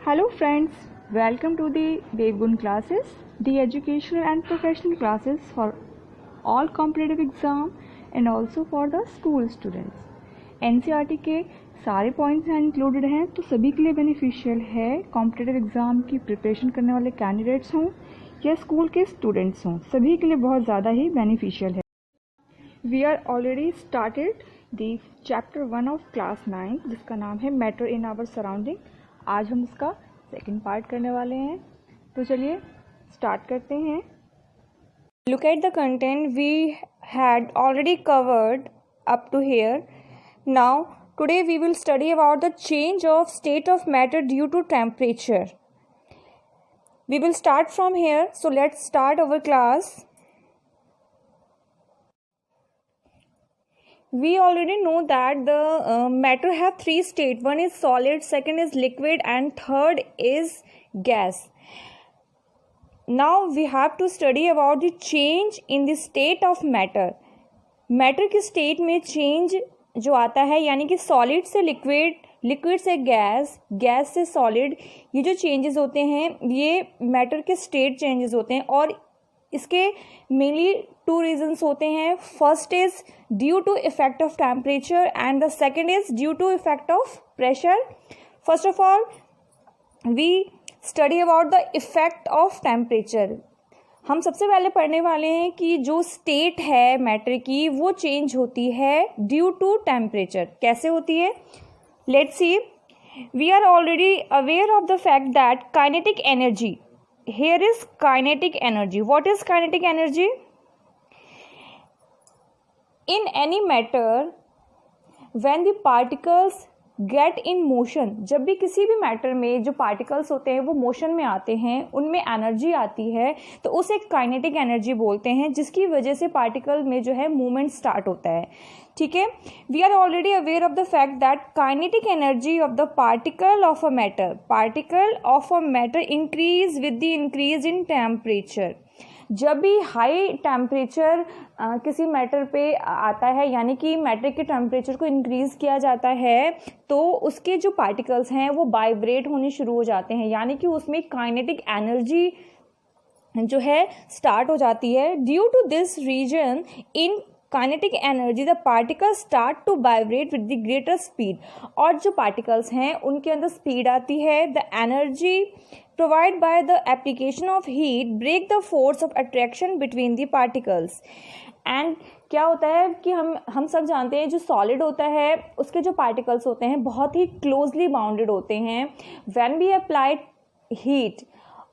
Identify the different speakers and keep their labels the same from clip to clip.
Speaker 1: Hello friends, welcome to the Devgun classes, the educational and professional classes for all competitive exam and also for the school students. NCERT के सारे points यहाँ included हैं, तो सभी के लिए beneficial है। कॉम्पिटिटिव एग्ज़ाम की प्रिपरेशन करने वाले कैंडिडेट्स हों या स्कूल के स्टूडेंट्स हों, सभी के लिए बहुत ज़्यादा ही बेनिफिशियल है। We are already started the chapter 1 of class 9 जिसका नाम है मैटर इन आवर सराउंडिंग। आज हम इसका सेकंड पार्ट करने वाले हैं, तो चलिए स्टार्ट करते हैं।
Speaker 2: Look at the content we had already covered up to here. Now, today we will study about the change of state of matter due to temperature. We will start from here. So, let's start our class. We already know that the matter have three states. One is solid, second is liquid, and third is gas. Now we have to study about the change in the state of matter. Matter की state में change जो आता है, यानी कि solid से liquid, liquid से gas, gas से solid, ये जो changes होते हैं ये matter के state changes होते हैं और इसके mainly two reasons होते हैं. First is due to effect of temperature and the second is due to effect of pressure. First of all, we study about the effect of temperature. हम सबसे पहले पढ़ने वाले हैं कि जो स्टेट है मैटर की वो चेंज होती है ड्यू टू टेम्परेचर. कैसे होती है? Let's see. We are already aware of the fact that kinetic energy, here is kinetic energy. What is kinetic energy? In any matter, when the particles get in motion, जब भी किसी भी matter में जो particles होते हैं वो motion में आते हैं, उनमें एनर्जी आती है, तो उसे काइनेटिक एनर्जी बोलते हैं, जिसकी वजह से पार्टिकल में जो है मूवमेंट स्टार्ट होता है. ठीक है. We are already aware of the fact that kinetic energy of the particle of a matter increase with the increase in temperature. जब भी हाई टेम्परेचर किसी मैटर पे आता है, यानी कि मैटर के टेम्परेचर को इंक्रीज़ किया जाता है, तो उसके जो पार्टिकल्स हैं वो वाइब्रेट होने शुरू हो जाते हैं, यानी कि उसमें काइनेटिक एनर्जी जो है स्टार्ट हो जाती है. Due to this reason in kinetic energy the particles start to vibrate with the greater speed. और जो पार्टिकल्स हैं उनके अंदर स्पीड आती है. The energy provided by the application of heat break the force of attraction between the particles. And क्या होता है कि हम सब जानते हैं जो सॉलिड होता है उसके जो पार्टिकल्स होते हैं बहुत ही क्लोजली बाउंडेड होते हैं. व्हेन वी अप्लाई हीट,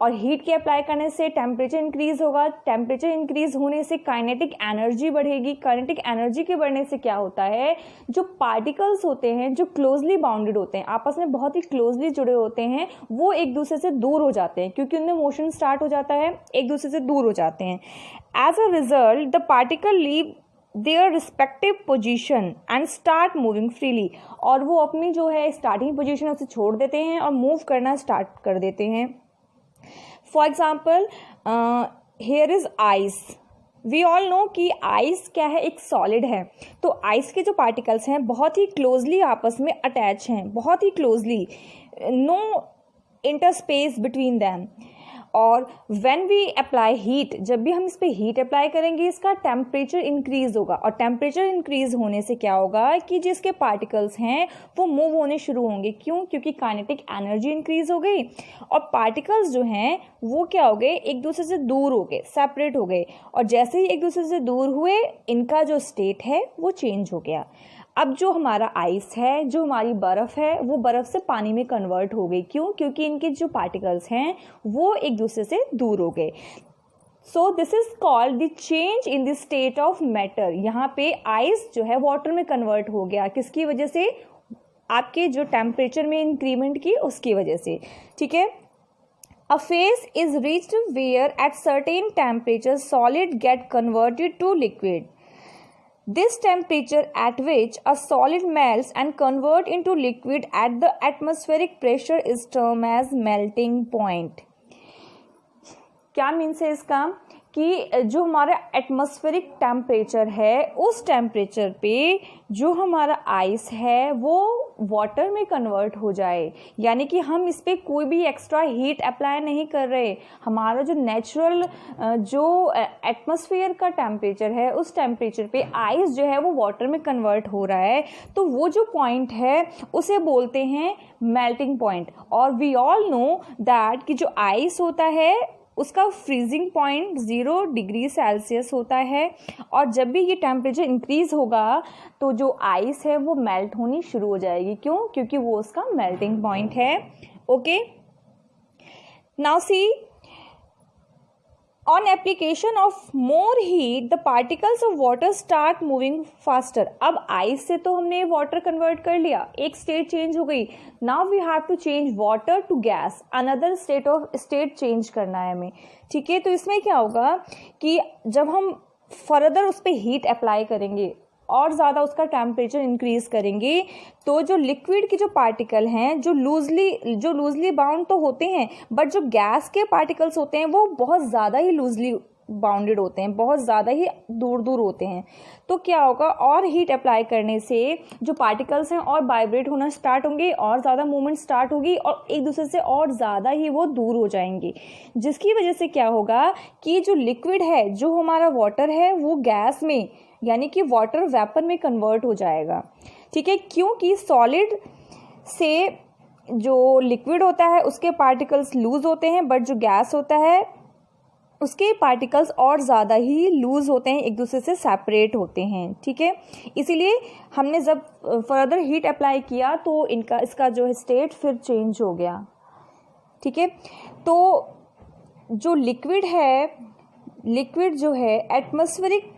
Speaker 2: और हीट के अप्लाई करने से टेम्परेचर इंक्रीज होगा. टेम्परेचर इंक्रीज होने से काइनेटिक एनर्जी बढ़ेगी. काइनेटिक एनर्जी के बढ़ने से क्या होता है, जो पार्टिकल्स होते हैं जो क्लोजली बाउंडेड होते हैं, आपस में बहुत ही क्लोजली जुड़े होते हैं, वो एक दूसरे से दूर हो जाते हैं क्योंकि उनमें मोशन स्टार्ट हो जाता है, एक दूसरे से दूर हो जाते हैं. As a result the particle leave their respective position and start moving freely. और वो अपनी जो है स्टार्टिंग पोजीशन उसे छोड़ देते हैं और मूव करना स्टार्ट कर देते हैं. For example, here is ice. We all know कि आइस क्या है, एक सॉलिड है. तो आइस के जो पार्टिकल्स हैं बहुत ही क्लोजली आपस में अटैच हैं, बहुत ही closely, no interspace between them. और व्हेन वी अप्लाई हीट, जब भी हम इस पर हीट अप्लाई करेंगे इसका टेम्परेचर इंक्रीज होगा. और टेम्परेचर इंक्रीज होने से क्या होगा कि जिसके पार्टिकल्स हैं वो मूव होने शुरू होंगे. क्यों? क्योंकि काइनेटिक एनर्जी इंक्रीज हो गई और पार्टिकल्स जो हैं वो क्या हो गए, एक दूसरे से दूर हो गए, सेपरेट हो गए. और जैसे ही एक दूसरे से दूर हुए इनका जो स्टेट है वो चेंज हो गया. अब जो हमारा आइस है, जो हमारी बर्फ़ है, वो बर्फ़ से पानी में कन्वर्ट हो गई. क्यों? क्योंकि इनके जो पार्टिकल्स हैं वो एक दूसरे से दूर हो गए. So this is called the change in the state of matter. यहाँ पे आइस जो है वाटर में कन्वर्ट हो गया. किसकी वजह से? आपके जो टेम्परेचर में इंक्रीमेंट की उसकी वजह से. ठीक है. A phase is reached where at certain temperature solid get converted to liquid. This temperature at which a solid melts and convert into liquid at the atmospheric pressure is termed as melting point. क्या means है इसका कि जो हमारा atmospheric temperature है उस temperature पे जो हमारा आइस है वो वाटर में कन्वर्ट हो जाए, यानी कि हम इस पर कोई भी एक्स्ट्रा हीट अप्लाई नहीं कर रहे। हमारा जो नेचुरल जो एटमॉस्फेयर का टेम्परेचर है उस टेम्परेचर पे आइस जो है वो वाटर में कन्वर्ट हो रहा है, तो वो जो पॉइंट है उसे बोलते हैं मेल्टिंग पॉइंट। और वी ऑल नो दैट कि जो आइस होता है उसका फ्रीजिंग पॉइंट 0 डिग्री सेल्सियस होता है, और जब भी ये टेम्परेचर इंक्रीज होगा तो जो आइस है वो मेल्ट होनी शुरू हो जाएगी। क्यों? क्योंकि वो उसका मेल्टिंग पॉइंट है। Okay, now see, on application of more heat the particles of water start moving faster. अब आइस से तो हमने वाटर कन्वर्ट कर लिया, एक स्टेट चेंज हो गई। Now we have to change water to gas, another state change करना है हमें। ठीक है, तो इसमें क्या होगा कि जब हम फर्दर उस पर हीट अप्लाई करेंगे और ज़्यादा उसका टेम्परेचर इंक्रीज करेंगे, तो जो लिक्विड के जो पार्टिकल हैं जो लूजली बाउंड तो होते हैं, बट जो गैस के पार्टिकल्स होते हैं वो बहुत ज़्यादा ही लूजली बाउंडेड होते हैं, बहुत ज़्यादा ही दूर दूर होते हैं। तो क्या होगा, और हीट अप्लाई करने से जो पार्टिकल्स हैं और वाइब्रेट होना स्टार्ट होंगे, और ज़्यादा मूवमेंट स्टार्ट होगी और एक दूसरे से और ज़्यादा ही वो दूर हो जाएंगे, जिसकी वजह से क्या होगा कि जो लिक्विड है, जो हमारा वाटर है, वो गैस में यानी कि वाटर वेपर में कन्वर्ट हो जाएगा। ठीक है, क्योंकि सॉलिड से जो लिक्विड होता है उसके पार्टिकल्स लूज होते हैं, बट जो गैस होता है उसके पार्टिकल्स और ज़्यादा ही लूज होते हैं, एक दूसरे से सेपरेट होते हैं। ठीक है, इसीलिए हमने जब फर्दर हीट अप्लाई किया तो इसका जो है स्टेट फिर चेंज हो गया। ठीक है, तो जो लिक्विड जो है एटमॉस्फेरिक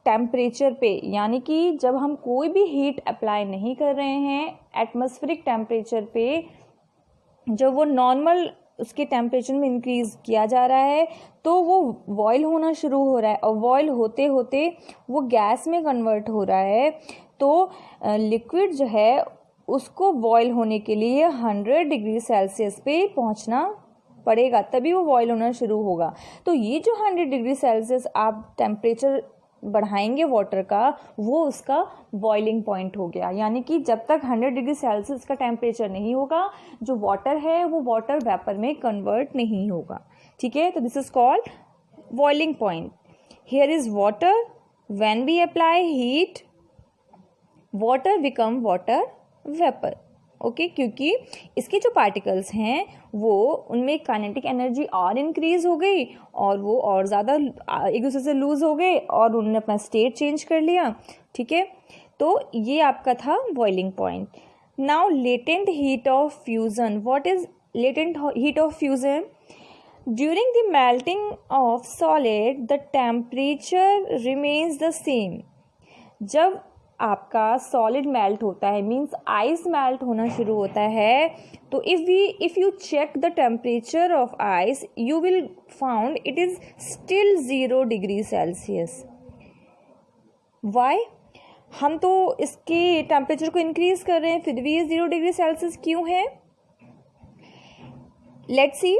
Speaker 2: टेम्परेचर पे, यानी कि जब हम कोई भी हीट अप्लाई नहीं कर रहे हैं एटमॉस्फेरिक टेम्परेचर पे, जब वो नॉर्मल उसके टेम्परेचर में इंक्रीज किया जा रहा है तो वो बॉयल होना शुरू हो रहा है, और बॉयल होते होते वो गैस में कन्वर्ट हो रहा है। तो लिक्विड जो है उसको बॉयल होने के लिए 100 डिग्री सेल्सियस पे पहुंचना पड़ेगा, तभी वो बॉयल होना शुरू होगा। तो ये जो 100 डिग्री सेल्सियस आप टेम्परेचर बढ़ाएंगे वाटर का, वो उसका बॉइलिंग पॉइंट हो गया। यानी कि जब तक 100 डिग्री सेल्सियस का टेम्परेचर नहीं होगा, जो वाटर है वो वाटर वेपर में कन्वर्ट नहीं होगा। ठीक है, तो this is called boiling point. Here is water, when we apply heat water become water vapour. Okay, क्योंकि इसके जो पार्टिकल्स हैं वो उनमें काइनेटिक एनर्जी और इंक्रीज हो गई, और वो और ज़्यादा एक दूसरे से लूज हो गए, और उन्होंने अपना स्टेट चेंज कर लिया। ठीक है, तो ये आपका था boiling point. Now latent heat of fusion. What is latent heat of fusion? During the melting of solid the temperature remains the same. जब आपका सॉलिड मेल्ट होता है, मीन्स आइस मेल्ट होना शुरू होता है, तो if you check the temperature of ice you will found it is still 0 degree Celsius. Why? हम तो इसके टेम्परेचर को इंक्रीज कर रहे हैं, फिर भी ये 0 डिग्री सेल्सियस क्यों है? Let's see.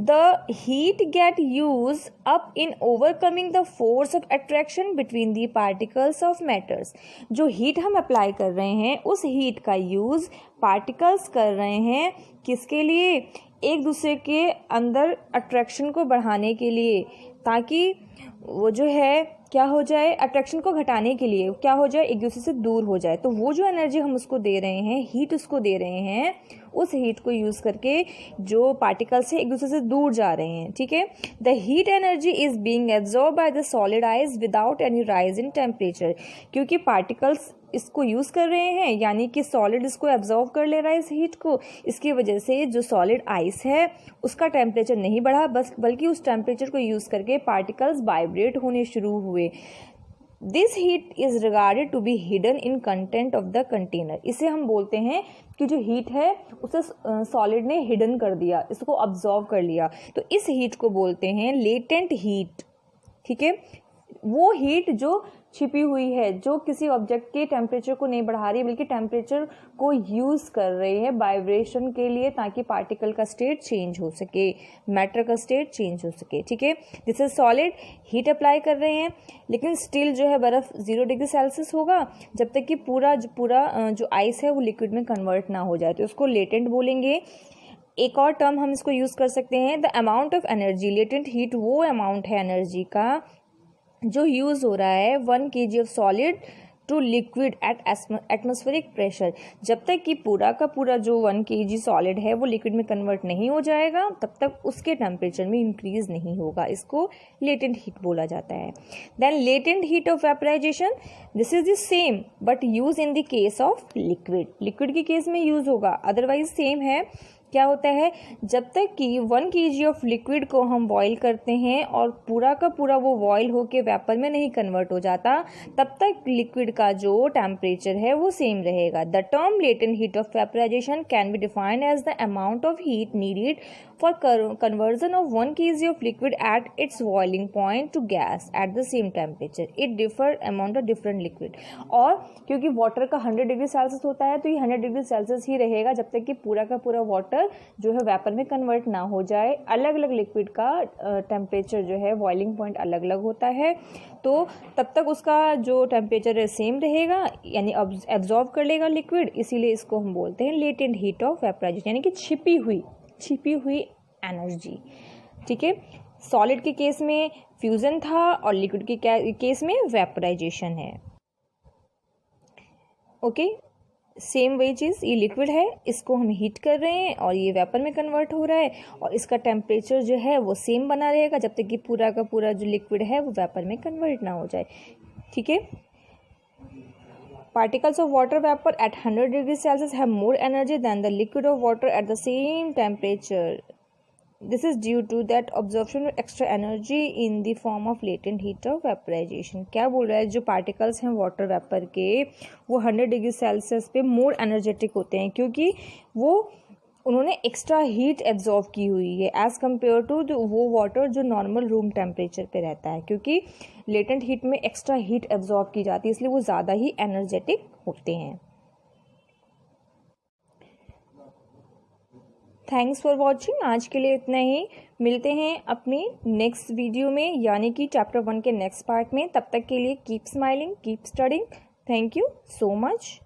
Speaker 2: The heat get used up in overcoming the force of attraction between the particles of matters. जो हीट हम अप्लाई कर रहे हैं उस हीट का यूज़ पार्टिकल्स कर रहे हैं किसके लिए? एक दूसरे के अंदर अट्रैक्शन को बढ़ाने के लिए, ताकि वो जो है क्या हो जाए, अट्रैक्शन को घटाने के लिए क्या हो जाए, एक दूसरे से दूर हो जाए। तो वो जो एनर्जी हम उसको दे रहे हैं, हीट उसको दे रहे हैं, उस हीट को यूज़ करके जो पार्टिकल्स है एक दूसरे से दूर जा रहे हैं। ठीक है, the heat energy is being absorb by the solid ice without any rise in temperature. क्योंकि पार्टिकल्स इसको यूज़ कर रहे हैं, यानी कि सॉलिड इसको एब्जॉर्ब कर ले रहा है इस हीट को, इसकी वजह से जो सॉलिड आइस है उसका टेम्परेचर नहीं बढ़ा, बल्कि उस टेम्परेचर को यूज़ करके पार्टिकल्स वाइब्रेट होने शुरू हुए। This heat is regarded to be hidden in content of the container. इसे हम बोलते हैं कि जो हीट है उसे सॉलिड ने हिडन कर दिया, इसको अब्जॉर्ब कर लिया, तो इस हीट को बोलते हैं लेटेंट हीट। ठीक है, वो हीट जो छिपी हुई है, जो किसी ऑब्जेक्ट के टेम्परेचर को नहीं बढ़ा रही बल्कि टेम्परेचर को यूज़ कर रही है वाइब्रेशन के लिए, ताकि पार्टिकल का स्टेट चेंज हो सके, मैटर का स्टेट चेंज हो सके। ठीक है, this is solid, heat apply कर रहे हैं, लेकिन स्टिल जो है बर्फ़ 0 डिग्री सेल्सियस होगा जब तक कि पूरा जो आइस है वो लिक्विड में कन्वर्ट ना हो जाए, तो उसको लेटेंट बोलेंगे। एक और टर्म हम इसको यूज़ कर सकते हैं, the amount of energy. Latent heat वो अमाउंट है एनर्जी का जो यूज़ हो रहा है 1 kg of solid to liquid at atmospheric pressure. जब तक कि पूरा का पूरा जो 1 kg सॉलिड है वो लिक्विड में कन्वर्ट नहीं हो जाएगा तब तक उसके टेम्परेचर में इंक्रीज नहीं होगा, इसको लेटेंट हीट बोला जाता है। Then latent heat of vaporisation, this is the same but use in the case of liquid. Liquid के केस में यूज होगा, अदरवाइज सेम है। क्या होता है, जब तक कि 1 kg ऑफ लिक्विड को हम बॉईल करते हैं और पूरा का पूरा वो बॉईल होके वेपर में नहीं कन्वर्ट हो जाता, तब तक लिक्विड का जो टेम्परेचर है वो सेम रहेगा। The term latent heat of vaporisation can be defined as the amount of heat needed for conversion of 1 kg of liquid at its boiling point to gas at the same temperature. It differ among the different liquid. और क्योंकि water का 100 degree Celsius होता है तो ये 100 degree Celsius ही रहेगा जब तक कि पूरा का पूरा वाटर जो है वेपर में कन्वर्ट ना हो जाए। अलग अलग लिक्विड का टेम्परेचर जो है बॉइलिंग पॉइंट अलग अलग होता है, तो तब तक उसका जो टेम्परेचर है सेम रहेगा, यानी एब्जॉर्ब कर लेगा लिक्विड। इसीलिए इसको हम बोलते हैं लेटेंट हीट ऑफ वेपराइजेशन, यानी कि छिपी हुई एनर्जी। ठीक है, सॉलिड के केस में फ्यूजन था और लिक्विड के केस में वेपराइजेशन है। ओके, सेम वही चीज़, ये लिक्विड है, इसको हम हीट कर रहे हैं और ये वेपर में कन्वर्ट हो रहा है और इसका टेम्परेचर जो है वो सेम बना रहेगा जब तक कि पूरा का पूरा जो लिक्विड है वो वेपर में कन्वर्ट ना हो जाए। ठीक है, particles of water vapor at 100 degrees Celsius have more energy than the liquid of water at the same temperature. This is due to that absorption of extra energy in the form of latent heat of vaporization. क्या बोल रहा है, जो particles हैं water vapour के वो 100 degree Celsius पे more energetic होते हैं क्योंकि वो उन्होंने एक्स्ट्रा हीट एब्जॉर्ब की हुई है एज़ कम्पेयर टू वो वाटर जो नॉर्मल रूम टेम्परेचर पे रहता है, क्योंकि लेटेंट हीट में एक्स्ट्रा हीट एब्जॉर्ब की जाती है इसलिए वो ज़्यादा ही एनर्जेटिक होते हैं। थैंक्स फॉर वॉचिंग, आज के लिए इतना ही। मिलते हैं अपनी नेक्स्ट वीडियो में, यानी कि चैप्टर 1 के नेक्स्ट पार्ट में। तब तक के लिए keep smiling, keep studying. Thank you so much.